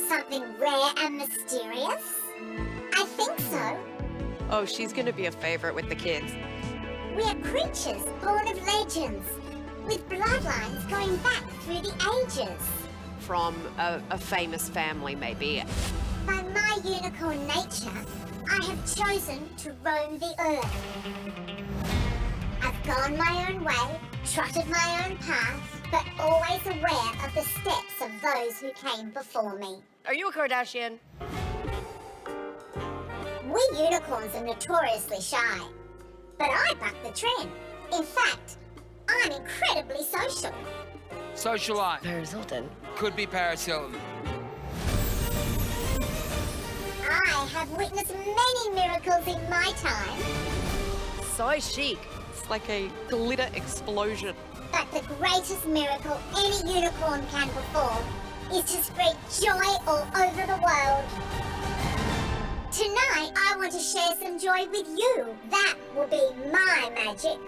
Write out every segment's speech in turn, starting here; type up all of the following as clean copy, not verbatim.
something rare and mysterious? I think so. Oh, she's going to be a favourite with the kids. We are creatures born of legends, with bloodlines going back through the ages. From a famous family, maybe. By my unicorn nature, I have chosen to roam the earth. I've gone my own way, trotted my own path, but always aware of the steps of those who came before me. Are you a Kardashian? We unicorns are notoriously shy, but I buck the trend. In fact, I'm incredibly social. Socialite. Paris Hilton. Could be Paris Hilton. I have witnessed many miracles in my time, So chic. It's like a glitter explosion. but the greatest miracle any unicorn can perform is to spread joy all over the world. Tonight, I want to share some joy with you. That will be my magic.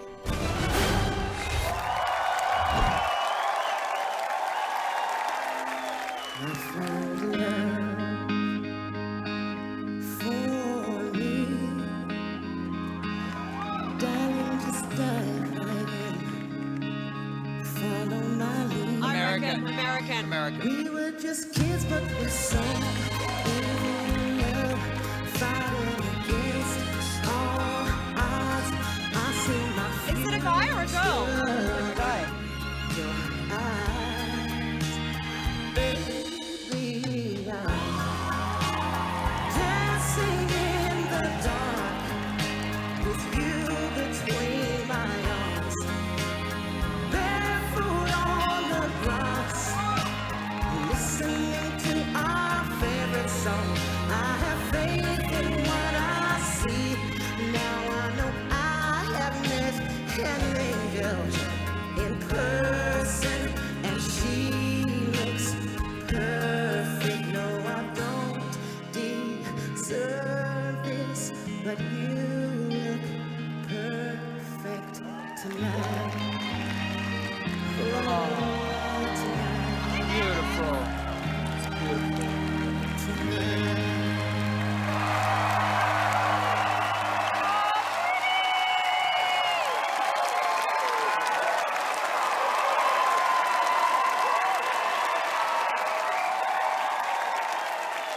American. American. We were just kids, but we're so in love, fighting against all odds. I see my Is it a guy or a girl? future, your eyes, baby. I'm dancing in the dark with you between my arms, barefoot on the grass, listening to our favorite song. I have faith in what I see. Now I know I have met an angel in person, and she looks perfect. No, I don't deserve this, but you look perfect tonight. Oh, tonight. Beautiful. It's beautiful.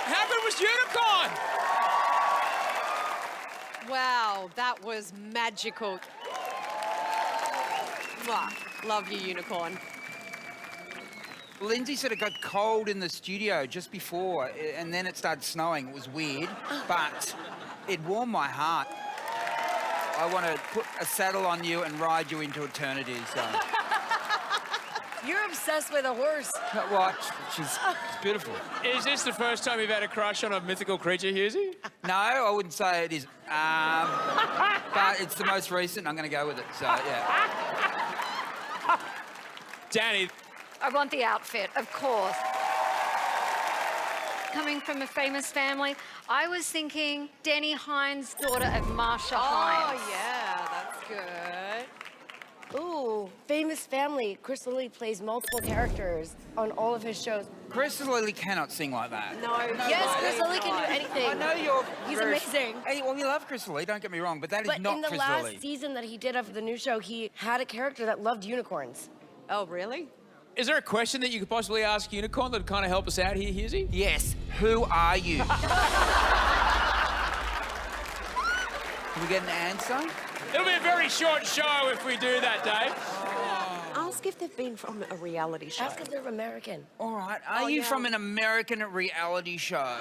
How good was Unicorn? Wow, that was magical. Mwah. Love you, Unicorn. Lindsay said it got cold in the studio just before, and then it started snowing. It was weird, but it warmed my heart. I want to put a saddle on you and ride you into eternity. So, You're obsessed with a horse. what? She's beautiful. Is this the first time you've had a crush on a mythical creature, Hughesy? No, I wouldn't say it is, but it's the most recent. I'm going to go with it. So, yeah. Danny, I want the outfit, of course. Coming from a famous family, I was thinking Denny Hines, daughter of Marsha Hines. Oh, yeah, that's good. Ooh, famous family. Chris Lilly plays multiple characters on all of his shows. Chris Lilly cannot sing like that. No, Yes, way. Chris Lilly can do anything. I know you're. He's very- amazing. Hey, well, we love Chris Lilly. Don't get me wrong, but that is But not in the Chris last Lilly. season that he did of the new show, he had a character that loved unicorns. Oh, really? is there a question that you could possibly ask Unicorn that would kind of help us out here, Hughesy? Yes. Who are you? Can we get an answer? It'll be a very short show if we do that, Dave. Ask if they've been from a reality show. That's because they're American. All right. Are you from an American reality show?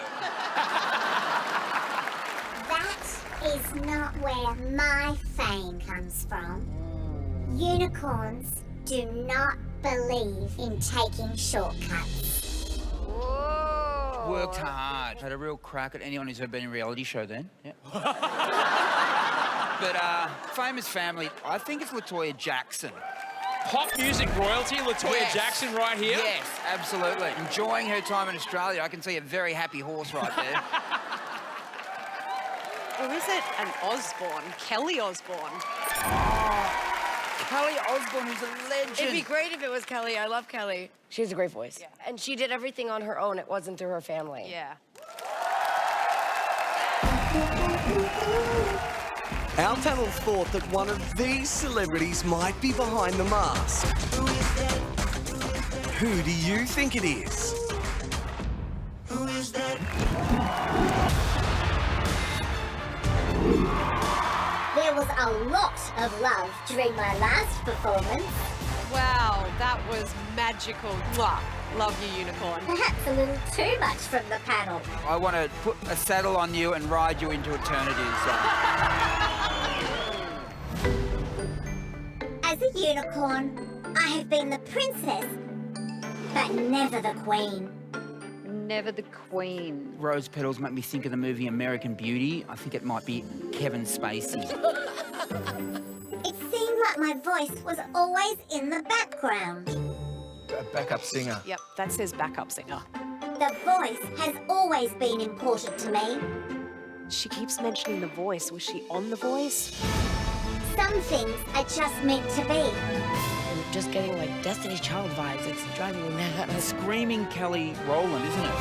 That is not where my fame comes from. Unicorns do not believe in taking shortcuts. Whoa. Worked hard. Had a real crack at anyone who's ever been in a reality show then. Yeah. But famous family, I think it's LaToya Jackson. Pop music royalty, LaToya Yes. Jackson right here. Yes, absolutely. Enjoying her time in Australia. I can see a very happy horse right there. Or is it an Osborne? Kelly Osborne. Kelly Osbourne, who's a legend. It'd be great if it was Kelly. I love Kelly. She has a great voice. Yeah. And she did everything on her own. It wasn't through her family. Yeah. Our panel thought that one of these celebrities might be behind the mask. Who do you think it is? Who is that? There was a lot of love during my last performance. Wow, that was magical. Mwah. Love you, Unicorn. Perhaps a little too much from the panel. I want to put a saddle on you and ride you into eternity. As a unicorn, I have been the princess, but never the queen. Never the queen. Rose petals make me think of the movie American Beauty. I think it might be Kevin Spacey. It seemed like my voice was always in the background. A backup singer. Yep, that says backup singer. The voice has always been important to me. She keeps mentioning The Voice. Was she on The Voice? Some things are just meant to be. I'm just getting like Destiny's Child vibes. It's driving me mad. Screaming Kelly Rowland, isn't it?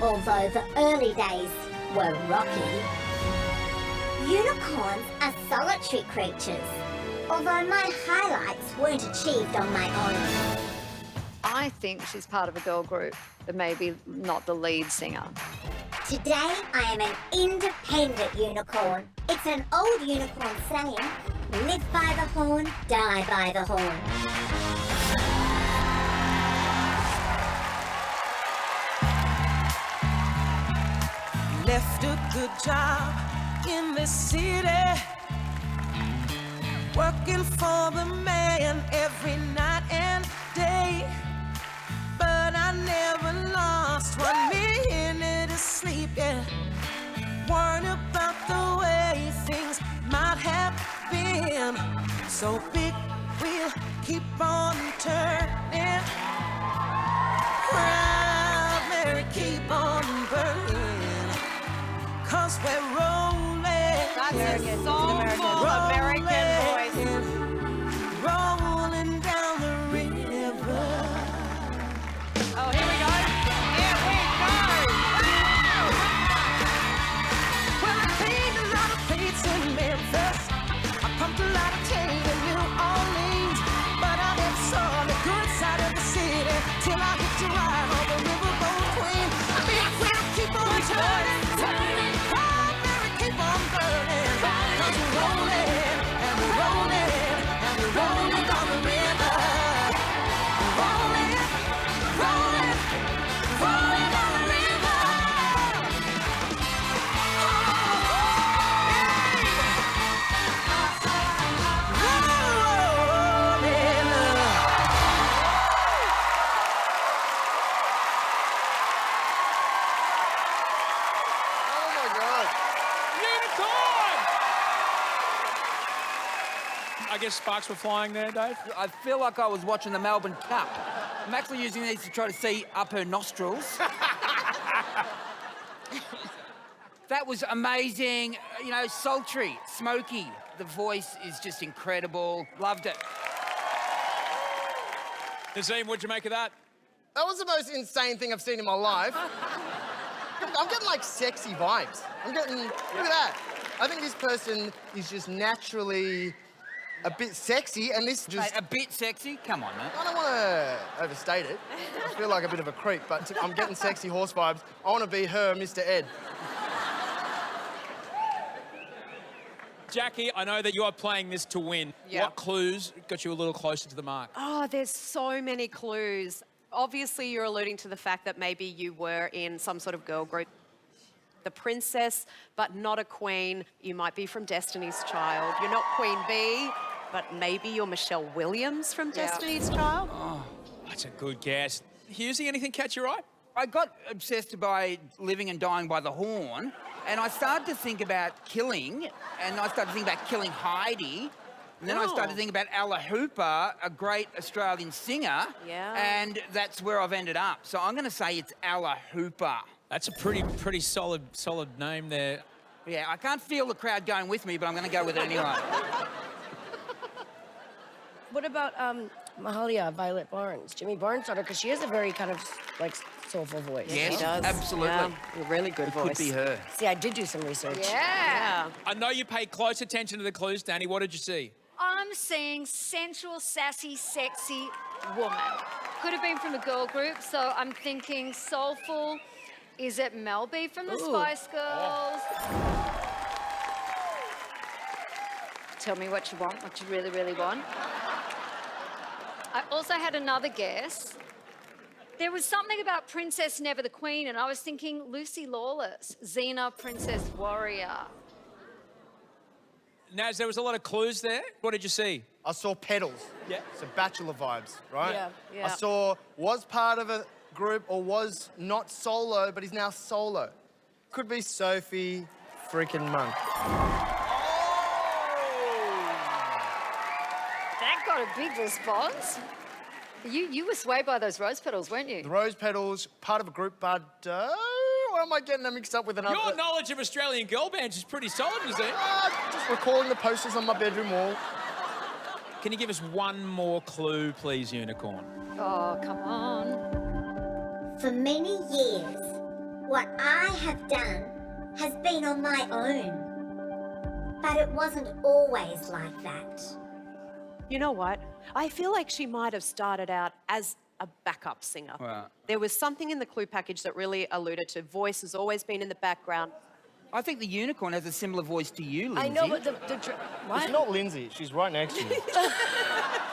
Although the early days were rocky. Unicorns are solitary creatures, although my highlights weren't achieved on my own. I think she's part of a girl group, but maybe not the lead singer. Today, I am an independent unicorn. It's an old unicorn saying, live by the horn, die by the horn. Left a good job in the city, working for the man every night and day. But I never lost 1 minute of sleep, yeah. Worried about the way things might have been. So big wheel keep on turning. Proud Mary keep on burning. 'Cause we're rolling. That's a soulful American voice. Rolling down the river. Oh, here we go. Here we go. Well, I cleaned a lot of plates in Memphis. I pumped a lot of cane in New Orleans. But I never saw the good side of the city till I hit the ride on the riverboat queen. I mean, we'll keep on turning, turning. Oh, Mary, keep on burning. 'Cause we're rolling, and we're rolling, and we're rolling down the river. Rolling, rolling, rolling down the river. Oh my God. Unicorn! I guess sparks were flying there, Dave. I feel like I was watching the Melbourne Cup. I'm actually using these to try to see up her nostrils. That was amazing. You know, sultry, smoky. The voice is just incredible. Loved it. Nazim, what'd you make of that? That was the most insane thing I've seen in my life. I'm getting like sexy vibes. Look at that. I think this person is just naturally a bit sexy, and this just... A bit sexy? Come on, man. I don't want to overstate it. I feel like a bit of a creep, but I'm getting sexy horse vibes. I want to be her, Mr. Ed. Jackie, I know that you are playing this to win. Yeah. What clues got you a little closer to the mark? Oh, there's so many clues. Obviously, you're alluding to the fact that maybe you were in some sort of girl group. The princess, but not a queen. You might be from Destiny's Child. You're not Queen Bee, but maybe you're Michelle Williams from Destiny's Child. That's a good guess. Hughesy, anything catch your eye? I got obsessed by living and dying by the horn, and I started to think about killing, and I started to think about killing Heidi. And then I started to think about Ella Hooper, a great Australian singer. Yeah. And that's where I've ended up. So I'm going to say it's Ella Hooper. That's a pretty solid name there. Yeah, I can't feel the crowd going with me, but I'm going to go with it anyway. What about Mahalia, Violet Barnes, Jimmy Barnes' daughter? Because she has a very kind of like soulful voice. Yes, She does. absolutely. Yeah, a really good voice. Could be her. See, I did do some research. Yeah. I know you paid close attention to the clues, Danny. What did you see? I'm seeing sensual, sassy, sexy woman. Could have been from a girl group, so I'm thinking soulful. Is it Mel B from the Spice Girls? Tell me what you want, what you really, really want. I also had another guess. There was something about Princess Never the Queen, and I was thinking Lucy Lawless, Xena, Princess Warrior. Naz, there was a lot of clues there. What did you see? I saw pedals. Yeah. So Bachelor vibes, right? Yeah. I saw was part of a group or was not solo, but he's now solo. Could be Sophie freaking Monk. That got a big response. You were swayed by those rose petals, weren't you? The Rose Petals, part of a group, but or am I getting them mixed up with another? Your knowledge of Australian girl bands is pretty solid, is it? Just recalling the posters on my bedroom wall. Can you give us one more clue, please, Unicorn? Oh, come on. For many years, what I have done has been on my own. But it wasn't always like that. You know what? I feel like she might have started out as a backup singer. Right. There was something in the clue package that really alluded to voice has always been in the background. I think the unicorn has a similar voice to you, Lindsay. I know, but what? It's not Lindsay. She's right next to you.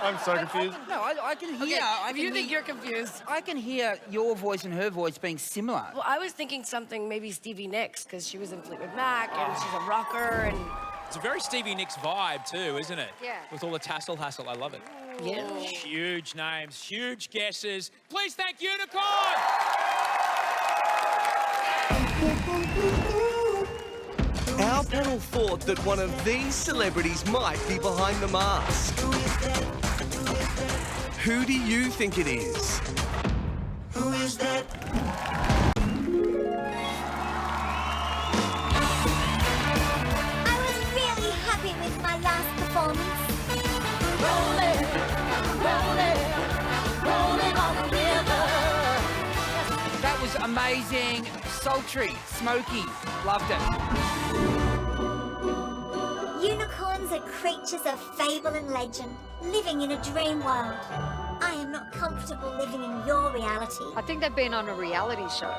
I'm so confused. No, I can hear. I can you think hear, you're confused? I can hear your voice and her voice being similar. Well, I was thinking something maybe Stevie Nicks, because she was in Fleetwood Mac, and she's a rocker, and... It's a very Stevie Nicks vibe too, isn't it? Yeah. With all the tassel hassle, I love it. Yeah. Huge names, huge guesses. Please thank Unicorn! Our panel thought that one of these celebrities might be behind the mask. Who do you think it is? Who is that? I was really happy with my last performance. Rolling, rolling, rolling on the river. That was amazing, sultry, smoky. Loved it. Unicorns are creatures of fable and legend, living in a dream world. I am not comfortable living in your reality. I think they've been on a reality show.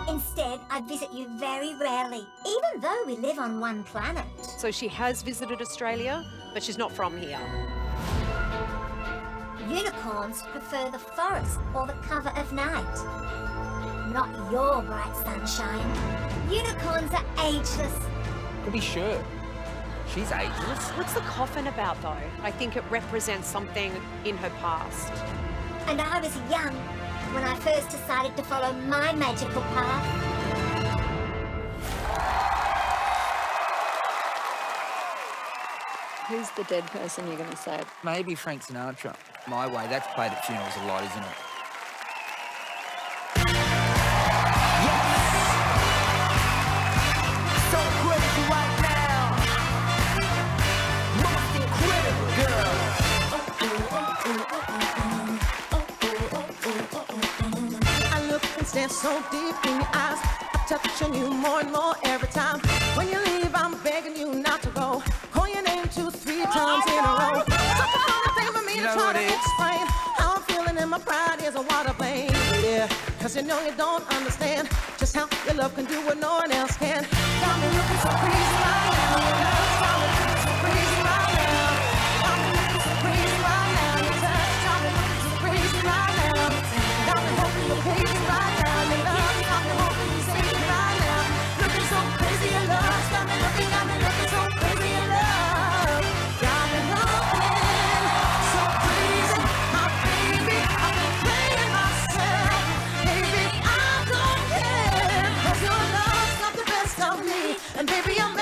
Instead, I visit you very rarely, even though we live on one planet. So she has visited Australia, but she's not from here. Unicorns prefer the forest or the cover of night. Not your bright sunshine. Unicorns are ageless. To be sure. She's ageless. What's the coffin about, though? I think it represents something in her past. And I was young when I first decided to follow my magical path. Who's the dead person you're going to say? Maybe Frank Sinatra. My Way. That's played at funerals a lot, isn't it? So crazy right now. Most incredible girl. I look and stare so deep in your eyes. I touch on you more and more every time. When you leave, I'm begging you not to go. Call your name 2-3 times in a row. Such a funny thing for me You to know try what to it is? explain how I'm feeling and my pride is a water plane. Yeah, cause you know you don't understand just how your love can do what no one else can. Got me looking so crazy right now. Your love's got me looking so crazy right now. Got me looking so crazy right now. Your touch got me looking so crazy right now. Got me hoping you're crazy right now. Your love got me hoping you're safe right now. Looking so crazy in love. Got me looking so crazy in love. Got me looking so crazy, my baby. I've been playing myself. Baby, I don't care. 'Cause your love's got the best of me. And baby, I'm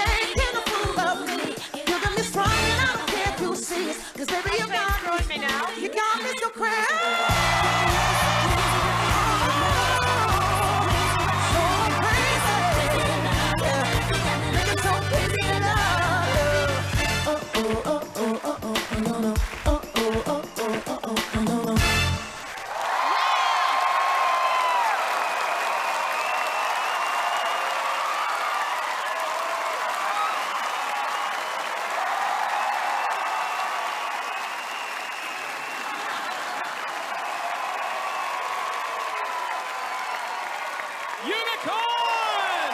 Unicorn!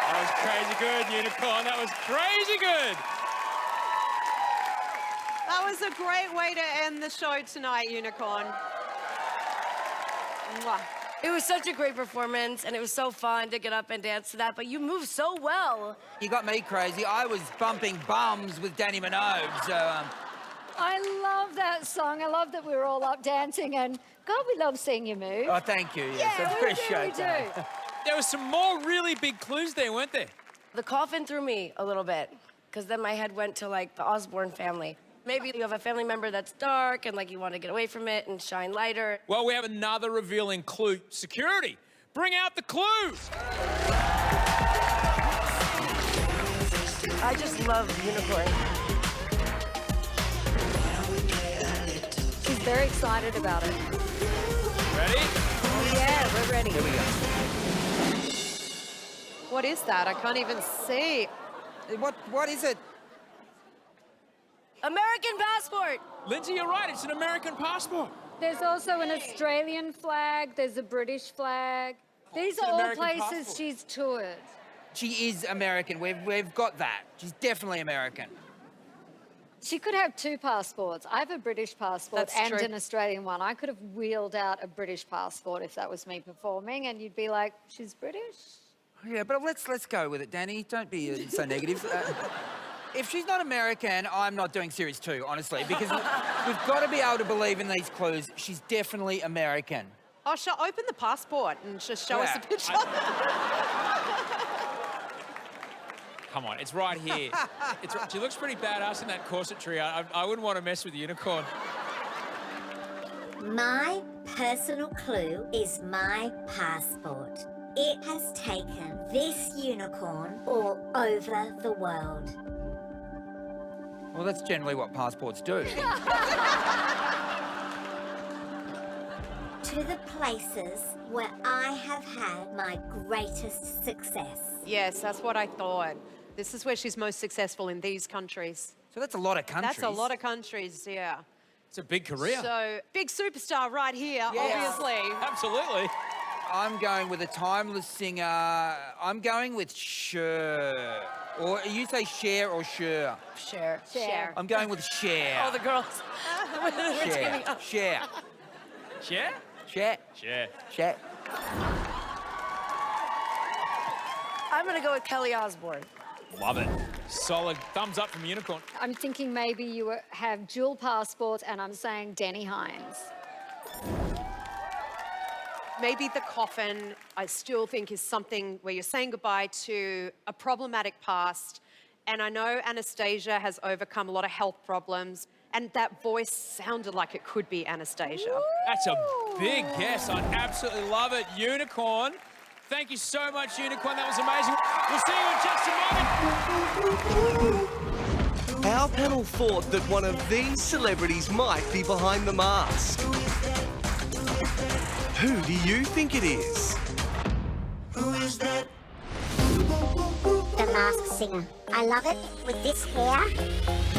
That was crazy good, Unicorn. That was crazy good. That was a great way to end the show tonight, Unicorn. Mwah. It was such a great performance, and it was so fun to get up and dance to that, but you moved so well. You got me crazy. I was bumping bums with Danny Minogue, so... I love that song. I love that we were all up dancing, and God, we love seeing you move. Oh, thank you. Yes, I we appreciate do. that. There was some more really big clues there, weren't there? The coffin threw me a little bit, because then my head went to, like, the Osborne family. Maybe you have a family member that's dark and, like, you want to get away from it and shine lighter. Well, we have another revealing clue. Security, bring out the clues. I just love Unicorn. She's very excited about it. Ready? Yeah, we're ready. Here we go. What is that? I can't even see. What is it? American passport! Lindsay, you're right. It's an American passport. There's also an Australian flag. There's a British flag. These are all American places passport. she's toured. She is American. We've got that. She's definitely American. She could have two passports. I have a British passport That's and true. an Australian one. I could have wheeled out a British passport if that was me performing, and you'd be like, she's British? Yeah, but let's go with it, Danny. Don't be so negative. If she's not American, I'm not doing series 2, honestly, because we've got to be able to believe in these clues. She's definitely American. Oh, open the passport and just show us Yeah. a picture. Come on, it's right here. She looks pretty badass in that corsetry. I wouldn't want to mess with the Unicorn. My personal clue is my passport. It has taken this unicorn all over the world. Well, that's generally what passports do. To the places where I have had my greatest success. Yes, that's what I thought. This is where she's most successful, in these countries. So that's a lot of countries. That's a lot of countries, yeah. It's a big career. So, big superstar right here, Yes. obviously. Absolutely. I'm going with a timeless singer. I'm going with Cher. Or you say Cher or Cher? Cher. Cher. I'm going with Cher. Oh, the girls. Cher. Cher. Cher? Cher. Cher. Cher. I'm gonna go with Kelly Osbourne. Love it. Solid thumbs up from Unicorn. I'm thinking maybe you have dual passports, and I'm saying Danny Hines. Maybe the coffin, I still think, is something where you're saying goodbye to a problematic past. And I know Anastasia has overcome a lot of health problems, and that voice sounded like it could be Anastasia. That's a big guess. I absolutely love it. Unicorn. Thank you so much, Unicorn. That was amazing. We'll see you in just a moment. Our panel thought that one of these celebrities might be behind the mask. Who do you think it is? The Masked Singer. I love it with this hair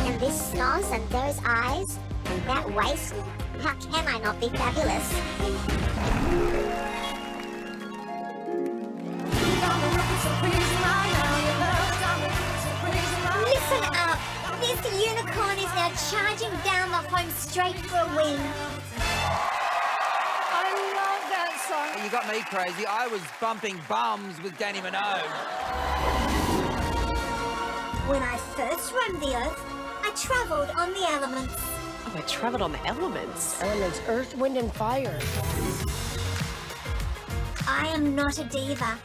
and this nose and those eyes and that waist. How can I not be fabulous? Listen up! This unicorn is now charging down the home straight for a win. I love that song. You got me crazy. I was bumping bums with Danny Minogue. When I first roamed the earth, I travelled on the elements. Oh, I travelled on the elements. Elements, earth, wind, and fire. I am not a diva.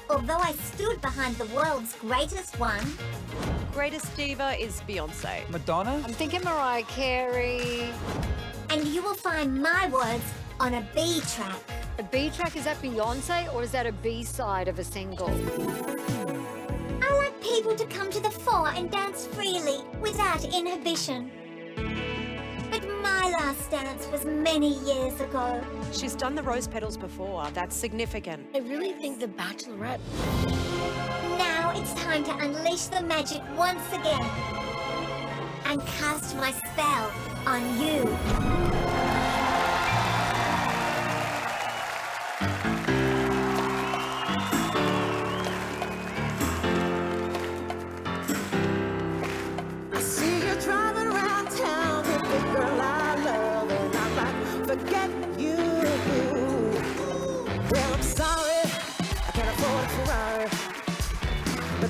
Although I stood behind the world's greatest one, Greatest diva is Beyonce. Madonna? I'm thinking Mariah Carey. and you will find my words on a B track. A B track, is that Beyonce, or is that a B-side of a single? I like people to come to the fore and dance freely without inhibition. But my last dance was many years ago. She's done the rose petals before. That's significant. I really think The Bachelorette. Now it's time to unleash the magic once again and cast my spell on you.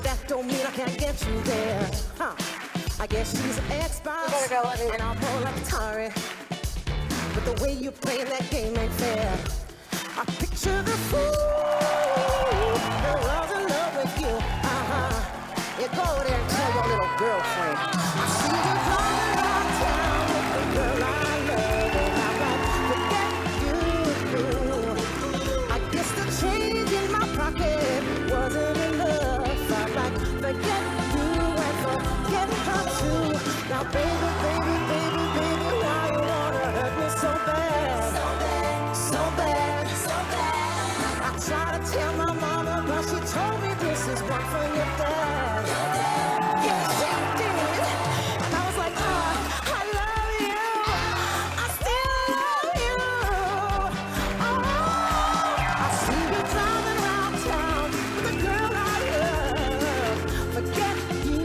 but that don't mean I can't get you there. Huh. I guess she's an expert, and I'll pull like Atari. But the way you play that game ain't fair. I picture the fool who was in love with you. You go there and tell your little girlfriend. I see you driving around town with the girl I love, and I'm like, forget you. I guess the change in my pocket wasn't enough. I'm like, forget you and forget her too. Now, baby, baby, baby, baby, why you wanna hurt me so bad? So bad, so bad, so bad. I tried to tell my mama, but she told me this is one for your dad. Yeah, she did. And I was like, oh, I love you. I still love you. Oh, I see you driving around town with the girl I love. Forget you.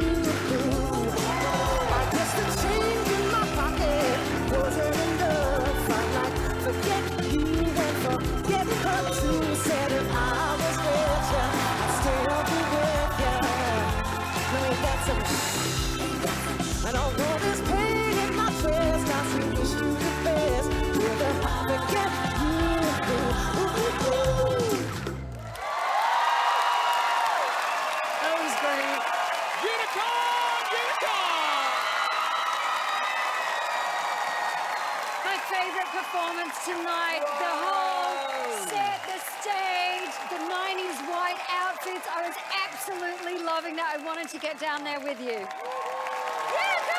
I guess the change in my pocket wasn't enough. I'm like, forget you and forget her too. Said if I was with you, I'd still be with you. No, ain't that some and although there's pain in my chest, I still wish you the best. With a forget you. That was great. Unicorn! Unicorn! My favorite performance tonight. The whole set, the stage, the 90s white outfits. I was absolutely loving that. I wanted to get down there with you. Yeah, go!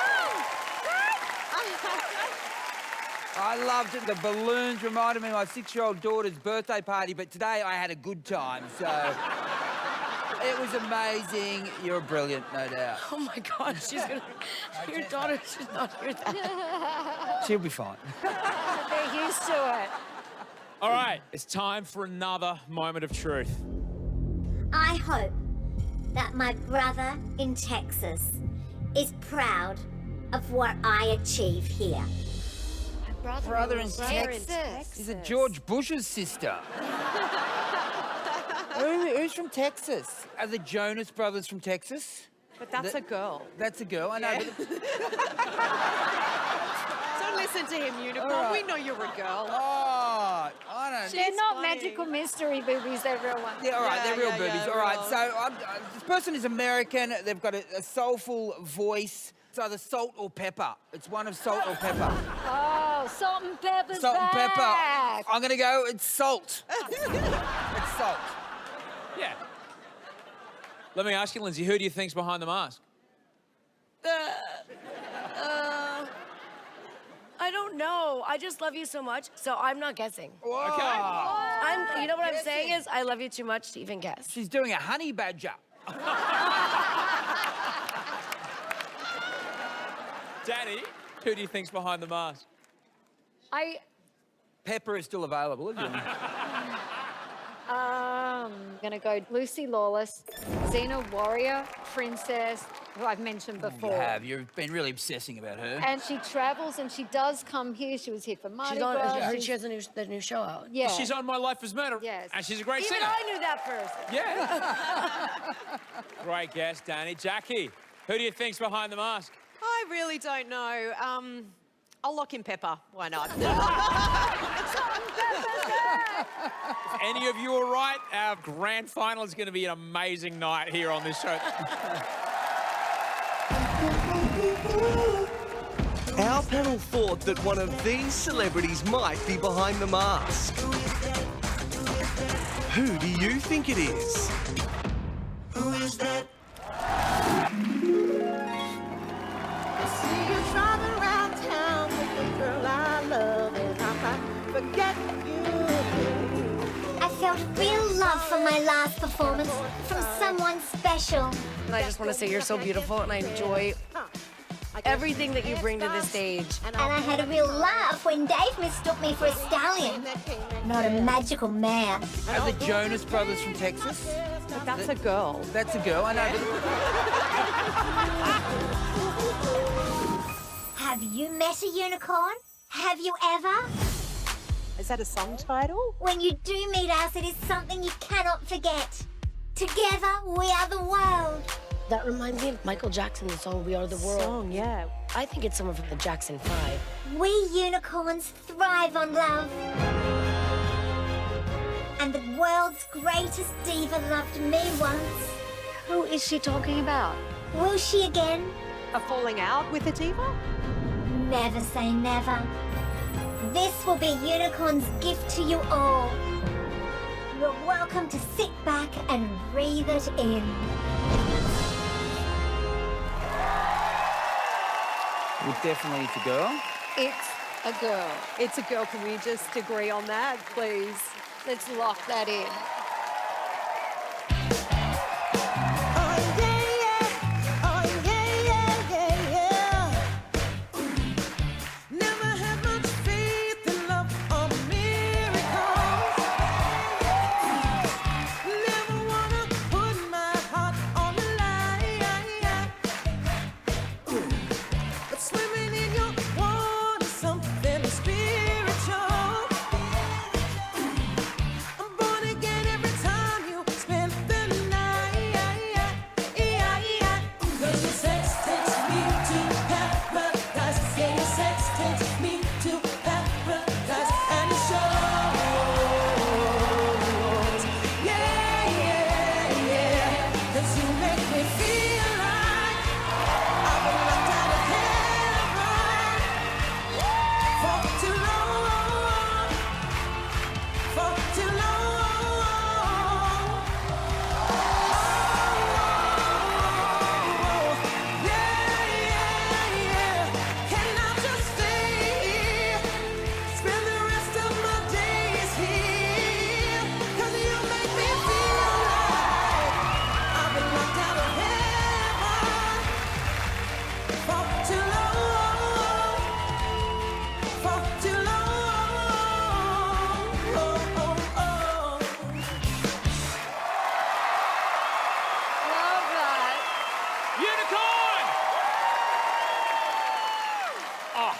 I loved it. The balloons reminded me of my 6-year-old daughter's birthday party, but today I had a good time, so it was amazing. You're brilliant, no doubt. Oh my God, your daughter should not hear that. She'll be fine. They're used to it. All right, it's time for another moment of truth. I hope that my brother in Texas is proud of what I achieve here. Brother in Texas. Is it George Bush's sister? Who's from Texas? Are the Jonas Brothers from Texas? But that's a girl. That's a girl, I know. Yeah. But Don't listen to him, Unicorn. All right. We know you're a girl. oh, I don't know. They're not funny. magical mystery boobies, they're real ones. Yeah, all right, Yeah, they're real yeah, boobies. yeah, all right, real. so this person is American. They've got a soulful voice. It's either salt or pepper. It's one of salt or pepper. Oh, salt and pepper's Salt and pepper. back. I'm going to go, it's salt. It's salt. Yeah. Let me ask you, Lindsay, who do you think's behind the mask? I don't know. I just love you so much, so I'm not guessing. Whoa. Okay. You know what I'm saying is I love you too much to even guess. She's doing a honey badger. Danny, who do you think's behind the mask? Pepper is still available, isn't it? Gonna go Lucy Lawless, Xena Warrior, Princess, who I've mentioned before. You have. You've been really obsessing about her. And she travels and she does come here. She was here for Mardi She's on. Gras. I heard she has the new show out. Yeah. She's on My Life as Murder. Yes. And she's a great Even singer. I knew that person. Yeah. Great guess, Danny. Jackie, who do you think's behind the mask? I really don't know. I'll lock in Pepper. Why not? If any of you are right, our grand final is going to be an amazing night here on this show. Our panel thought that one of these celebrities might be behind the mask. Who do you think it is? Who is that? I see you driving around town with the girl I love, and I might forget you. I felt real love for my last performance from someone special. And I just want to say you're so beautiful, and I enjoy everything that you bring to the stage. And I had a real laugh when Dave mistook me for a stallion, not a magical man. Are the Jonas Brothers from Texas? But that's a girl. That's a girl, I know. Have you met a unicorn? Have you ever? Is that a song title? When you do meet us, it is something you cannot forget. Together, we are the world. That reminds me of Michael Jackson's song, We Are the World. yeah. I think it's someone from the Jackson 5. We unicorns thrive on love. And the world's greatest diva loved me once. Who is she talking about? Will she again? A falling out with a diva? Never say never. This will be Unicorn's gift to you all. You're welcome to sit back and breathe it in. Well, definitely it's a girl. It's a girl. It's a girl. Can we just agree on that, please? Let's lock that in. Oh yeah, yeah. Oh yeah, yeah, yeah, yeah. Never had much faith in love or miracles. Never wanna put my heart on the line. But swimming in your water, something spiritual. I'm born again every time you spend the night. 'Cause your sex takes me to paradise. Yeah, your sex takes me to paradise. And it shows. Yeah, yeah, yeah. 'Cause you make me feel like I've been locked out of heaven for too long. For too long. Yeah, yeah, yeah. Can I just stay? Spend the rest of my days here. 'Cause you make me feel like I've been locked out of heaven for too long. For too long. Oh, oh, oh. Love that. Unicorn! Oh.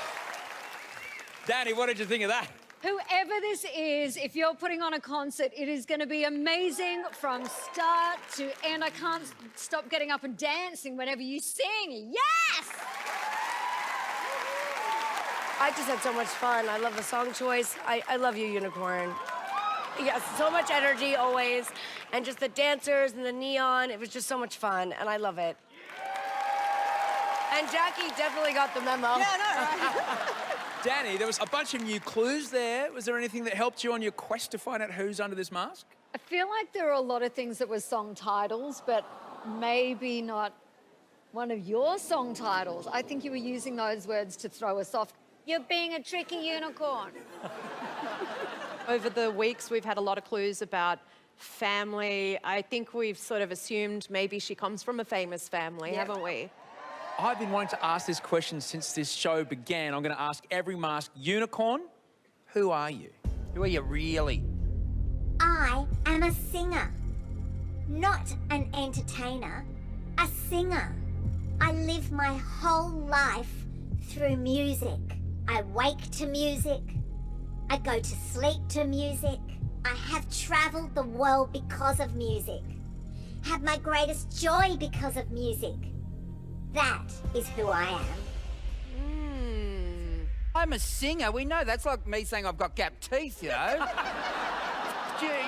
Danny, what did you think of that? Whoever this is, if you're putting on a concert, it is going to be amazing from start to end. I can't stop getting up and dancing whenever you sing. Yes! I just had so much fun. I love the song choice. I love you, Unicorn. Yes, so much energy always. And just the dancers and the neon. It was just so much fun, and I love it. And Jackie definitely got the memo. Yeah, no, right? Danny, there was a bunch of new clues there. Was there anything that helped you on your quest to find out who's under this mask? I feel like there are a lot of things that were song titles, but maybe not one of your song titles. I think you were using those words to throw us off. You're being a tricky unicorn. Over the weeks, we've had a lot of clues about family. I think we've sort of assumed maybe she comes from a famous family, Yeah. haven't we? I've been wanting to ask this question since this show began. I'm going to ask every mask, Unicorn, who are you? Who are you really? I am a singer. Not an entertainer, a singer. I live my whole life through music. I wake to music. I go to sleep to music. I have traveled the world because of music. Have my greatest joy because of music. That is who I am. I'm a singer. We know that's like me saying I've got gap teeth, you know.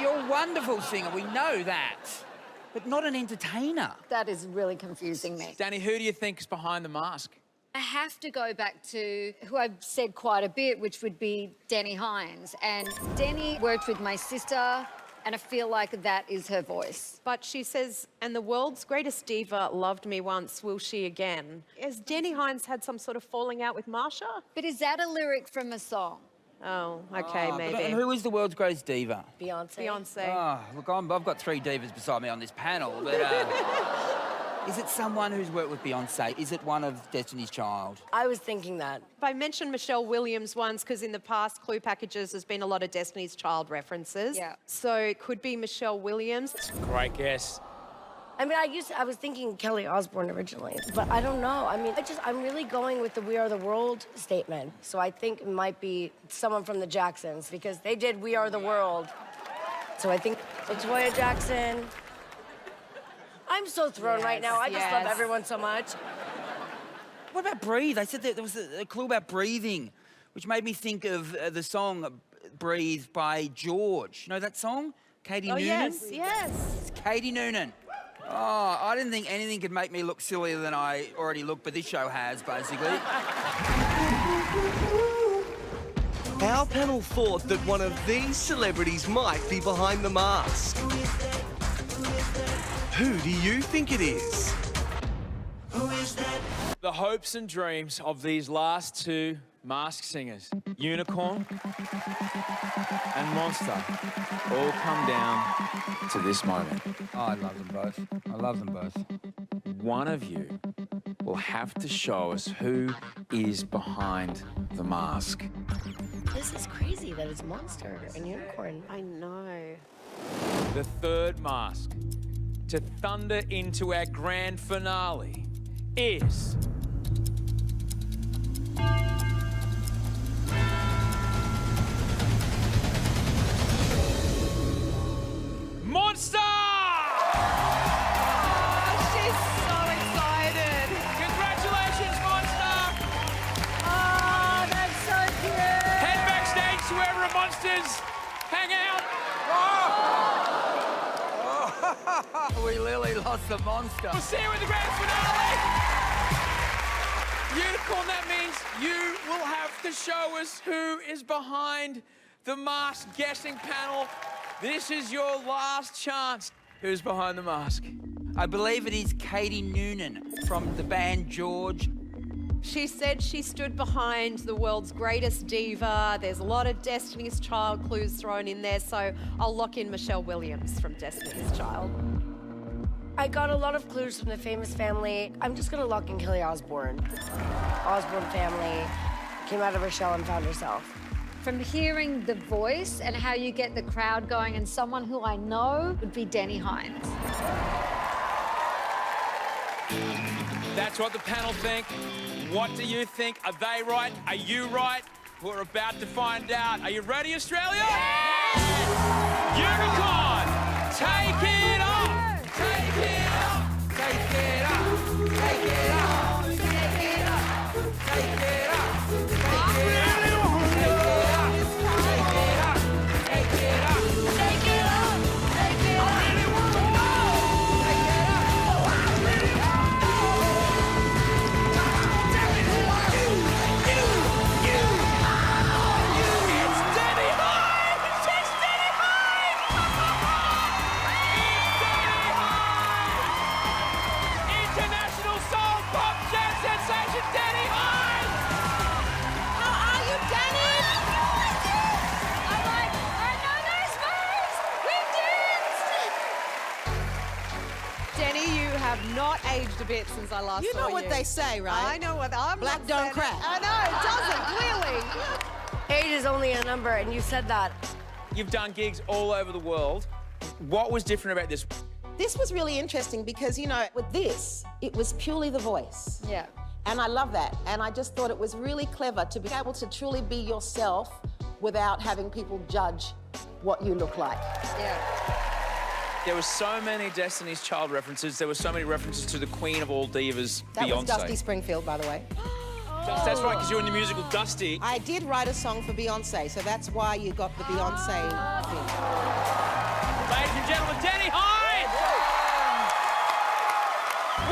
You're a wonderful singer. We know that. But not an entertainer. That is really confusing me. Danny, who do you think is behind the mask? I have to go back to who I've said quite a bit, which would be Danny Hines. And Danny worked with my sister, and I feel like that is her voice. But she says, and the world's greatest diva loved me once, will she again? Has Danny Hines had some sort of falling out with Marsha? But is that a lyric from a song? Oh, okay, And maybe. who is the world's greatest diva? Beyonce. Beyonce. Oh, look, I've got three divas beside me on this panel, but is it someone who's worked with Beyonce? Is it one of Destiny's Child? I was thinking that. I mentioned Michelle Williams once because in the past clue packages there's been a lot of Destiny's Child references. Yeah. So it could be Michelle Williams. Great guess. I mean, I was thinking Kelly Osbourne originally, but I don't know. I mean, I'm really going with the We Are the World statement. So I think it might be someone from the Jacksons because they did We Are the World. So I think Latoya Jackson, I'm so thrown right now. I just love yes. everyone so much. What about breathe? They said that there was a clue about breathing, which made me think of the song Breathe by George. You know that song? Katie Noonan? yes. It's Katie Noonan. Oh, I didn't think anything could make me look sillier than I already look, but this show has, basically. Our panel thought that one of these celebrities might be behind the mask. Who do you think it is? The hopes and dreams of these last two masked singers, Unicorn and Monster, all come down to this moment. Oh, I love them both. I love them both. One of you will have to show us who is behind the mask. This is crazy that it's Monster and Unicorn. I know. The third mask to thunder into our grand finale is... Monster! She's so excited. Congratulations, Monster! Oh, that's so cute. Head backstage to wherever Monsters hang out. We literally lost the monster. We'll see you in the grand finale. Unicorn, that means you will have to show us who is behind the mask guessing panel. This is your last chance. Who's behind the mask? I believe it is Katie Noonan from the band George. She said she stood behind the world's greatest diva. There's a lot of Destiny's Child clues thrown in there, so I'll lock in Michelle Williams from Destiny's Child. I got a lot of clues from the famous family. I'm just gonna lock in Kelly Osbourne. Osbourne family came out of her shell and found herself. From hearing the voice and how you get the crowd going, and someone who I know would be Denny Hines. That's what the panel think. What do you think? Are they right? Are you right? We're about to find out. Are you ready, Australia? Unicorn, take it off! Take it off! Take it up! Take it up! Take it up! Take it up! Not aged a bit since I last saw you. You know what they say, right? I know what I'm Black not don't saying crack. it. I know, it doesn't, clearly. Age is only a number, and you said that. You've done gigs all over the world. What was different about this? This was really interesting because, you know, with this, it was purely the voice. Yeah. And I love that. And I just thought it was really clever to be able to truly be yourself without having people judge what you look like. Yeah. There were so many Destiny's Child references. There were so many references to the queen of all divas, That Beyonce. was Dusty Springfield, by the way. That's right, because you're in the musical Dusty. I did write a song for Beyonce, so that's why you got the Beyonce thing. Ladies and gentlemen, Denny Hines!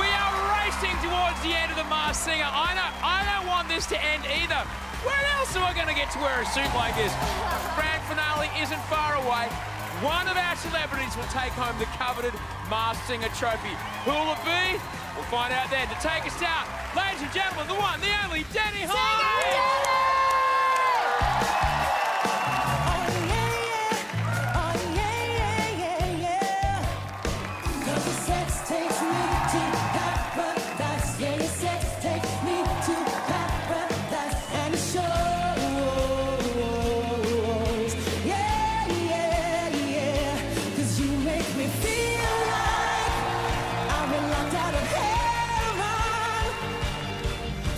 We are racing towards the end of The Masked Singer. I don't want this to end either. When else am I going to get to wear a suit like this? The grand finale isn't far away. One of our celebrities will take home the coveted Masked Singer trophy. Who will it be? We'll find out then. To take us out, ladies and gentlemen, the one, the only, Denny Hines!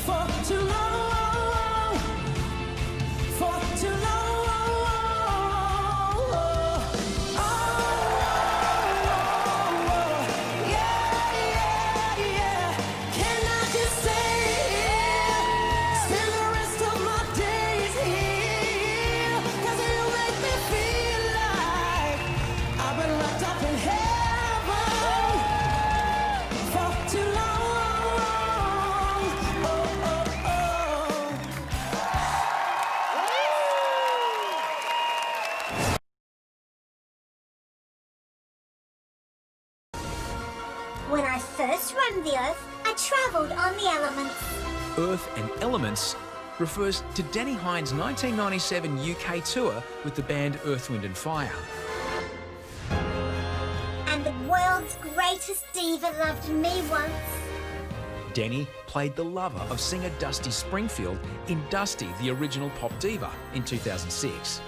For too long. I first roamed the earth, I travelled on the elements. Earth and Elements refers to Danny Hines' 1997 UK tour with the band Earth, Wind and Fire. And the world's greatest diva loved me once. Danny played the lover of singer Dusty Springfield in Dusty, the original pop diva, in 2006.